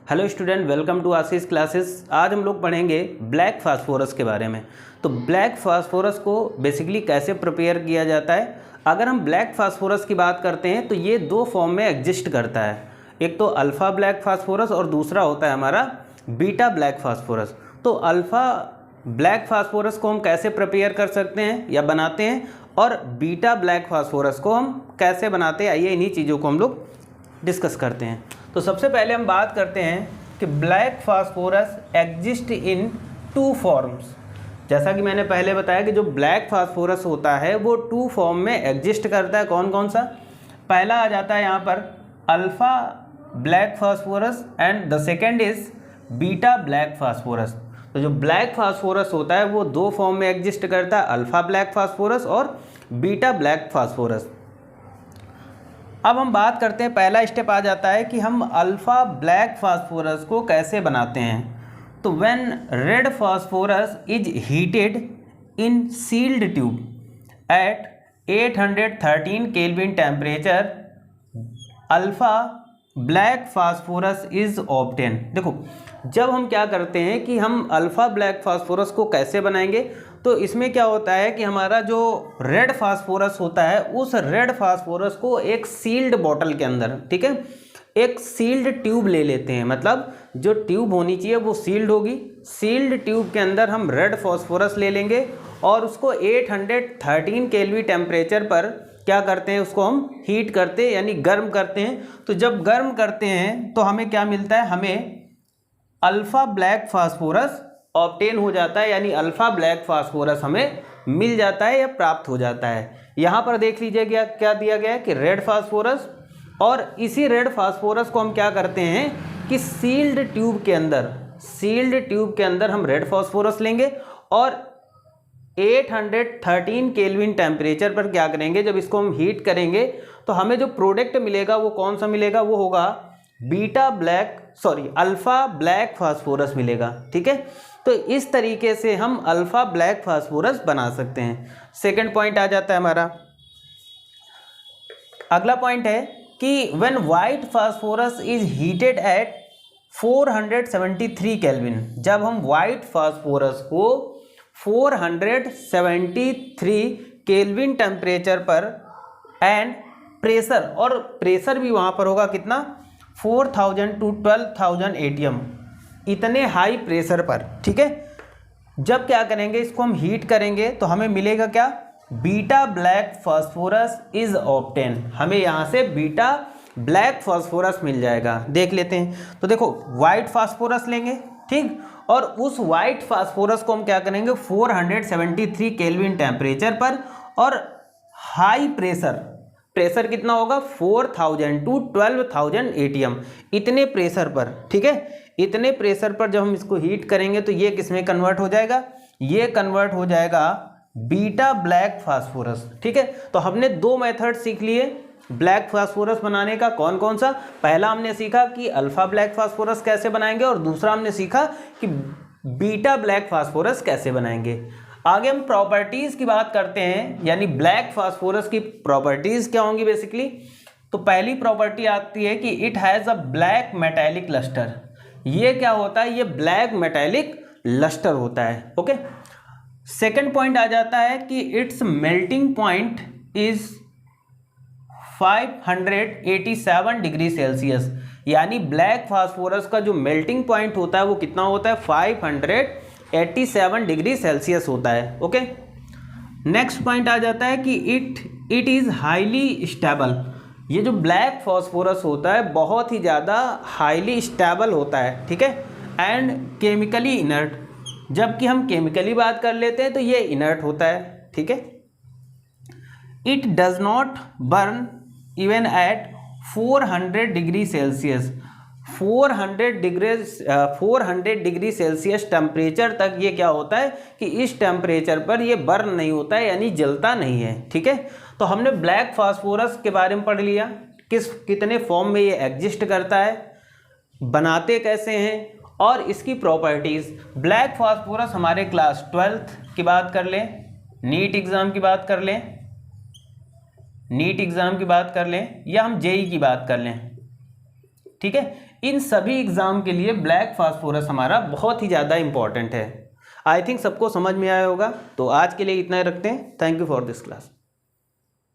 Hello student, welcome to Ashish classes. आज हम लोग पढ़ेंगे ब्लैक फास्फोरस के बारे में। तो ब्लैक फास्फोरस को बेसिकली कैसे प्रिपेयर किया जाता है। अगर हम ब्लैक फास्फोरस की बात करते हैं तो ये दो फॉर्म में एग्जिस्ट करता है। एक तो अल्फ़ा ब्लैक फास्फोरस और दूसरा होता है हमारा बीटा ब्लैक फास्फोरस। तो अल्फ़ा ब्लैक फास्फोरस को हम कैसे प्रिपेयर कर सकते हैं या बनाते हैं, और बीटा ब्लैक फास्फोरस को हम कैसे बनाते हैं, आइए इन्हीं चीज़ों को हम लोग डिस्कस करते हैं। तो सबसे पहले हम बात करते हैं कि black phosphorus exist in two forms. जैसा कि मैंने पहले बताया कि जो ब्लैक फास्फोरस होता है वो टू फॉर्म में एग्जिस्ट करता है। कौन कौन सा? पहला आ जाता है यहाँ पर alpha black phosphorus and the second is beta black phosphorus. तो जो ब्लैक फास्फोरस होता है वो दो फॉर्म में एग्जिस्ट करता है, अल्फ़ा ब्लैक फास्फोरस और बीटा ब्लैक फास्फोरस। अब हम बात करते हैं, पहला स्टेप आ जाता है कि हम अल्फ़ा ब्लैक फास्फोरस को कैसे बनाते हैं। तो when red phosphorus is heated in sealed tube at 813 kelvin temperature, alpha black phosphorus is obtain. देखो, जब हम क्या करते हैं कि हम अल्फ़ा ब्लैक फास्फोरस को कैसे बनाएंगे, तो इसमें क्या होता है कि हमारा जो रेड फास्फोरस होता है उस रेड फास्फोरस को एक सील्ड बॉटल के अंदर, ठीक है, एक सील्ड ट्यूब ले लेते हैं। मतलब जो ट्यूब होनी चाहिए वो सील्ड होगी। सील्ड ट्यूब के अंदर हम रेड फास्फोरस ले लेंगे और उसको 813 केल्विन टेम्परेचर पर क्या करते हैं, उसको हम हीट करते हैं यानी गर्म करते हैं। तो जब गर्म करते हैं तो हमें क्या मिलता है, हमें अल्फ़ा ब्लैक फास्फोरस ऑब्टेन हो जाता है, यानी अल्फ़ा ब्लैक फास्फोरस हमें मिल जाता है या प्राप्त हो जाता है। यहाँ पर देख लीजिए क्या दिया गया है कि रेड फास्फोरस, और इसी रेड फास्फोरस को हम क्या करते हैं कि सील्ड ट्यूब के अंदर हम रेड फास्फोरस लेंगे और 813 केल्विन टेम्परेचर पर क्या करेंगे, जब इसको हम हीट करेंगे तो हमें जो प्रोडक्ट मिलेगा वो कौन सा मिलेगा, वो होगा अल्फ़ा ब्लैक फास्फोरस मिलेगा। ठीक है, तो इस तरीके से हम अल्फ़ा ब्लैक फास्फोरस बना सकते हैं। सेकंड पॉइंट आ जाता है हमारा, अगला पॉइंट है कि when white phosphorus is heated at 473 kelvin, जब हम वाइट फास्फोरस को 473 केल्विन टेम्परेचर पर एंड प्रेशर, और प्रेशर भी वहाँ पर होगा कितना, 4000 to 12,000 ATM, इतने हाई प्रेशर पर। ठीक है, जब क्या करेंगे, इसको हम हीट करेंगे तो हमें मिलेगा क्या, beta black phosphorus is obtain. हमें यहाँ से बीटा ब्लैक फास्फोरस मिल जाएगा। देख लेते हैं, तो देखो वाइट फास्फोरस लेंगे, ठीक, और उस वाइट फास्फोरस को हम क्या करेंगे 473 केल्विन टेम्परेचर पर और हाई प्रेशर कितना होगा 4000 to 12,000 ATM, इतने प्रेशर पर। ठीक है, इतने प्रेशर पर जब हम इसको हीट करेंगे तो ये किस में कन्वर्ट हो जाएगा, ये कन्वर्ट हो जाएगा बीटा ब्लैक फास्फोरस। ठीक है, तो हमने दो मेथड सीख लिए ब्लैक फास्फोरस बनाने का। कौन कौन सा? पहला हमने सीखा कि अल्फ़ा ब्लैक फास्फोरस कैसे बनाएंगे, और दूसरा हमने सीखा कि बीटा ब्लैक फास्फोरस कैसे बनाएंगे। आगे हम प्रॉपर्टीज़ की बात करते हैं, यानी ब्लैक फास्फोरस की प्रॉपर्टीज़ क्या होंगी बेसिकली। तो पहली प्रॉपर्टी आती है कि it has a black metallic lustre. ये क्या होता है, ये ब्लैक मेटेलिक लस्टर होता है। ओके, सेकंड पॉइंट आ जाता है कि it's melting point is 587 degree Celsius, यानी ब्लैक फास्फोरस का जो मेल्टिंग पॉइंट होता है वो कितना होता है, 587 डिग्री सेल्सियस होता है। ओके, नेक्स्ट पॉइंट आ जाता है कि इट इज़ हाईली स्टेबल। ये जो ब्लैक फास्फोरस होता है बहुत ही ज़्यादा हाईली स्टेबल होता है। ठीक है, एंड केमिकली इनर्ट, जबकि हम केमिकली बात कर लेते हैं तो ये इनर्ट होता है। ठीक है, it does not burn even at 400 degree Celsius. 400 degree Celsius temperature तक ये क्या होता है कि इस टेम्परेचर पर ये बर्न नहीं होता है, यानी जलता नहीं है। ठीक है, तो हमने ब्लैक फास्फोरस के बारे में पढ़ लिया, कितने फॉर्म में ये एग्जिस्ट करता है, बनाते कैसे हैं, और इसकी प्रॉपर्टीज़। ब्लैक फास्फोरस हमारे क्लास 12th की बात कर लें, नीट एग्ज़ाम की बात कर लें, या हम जेई की बात कर लें, ठीक है, इन सभी एग्ज़ाम के लिए ब्लैक फास्फोरस हमारा बहुत ही ज़्यादा इंपॉर्टेंट है। आई थिंक सबको समझ में आया होगा। तो आज के लिए इतना ही रखते हैं। Thank you for this class.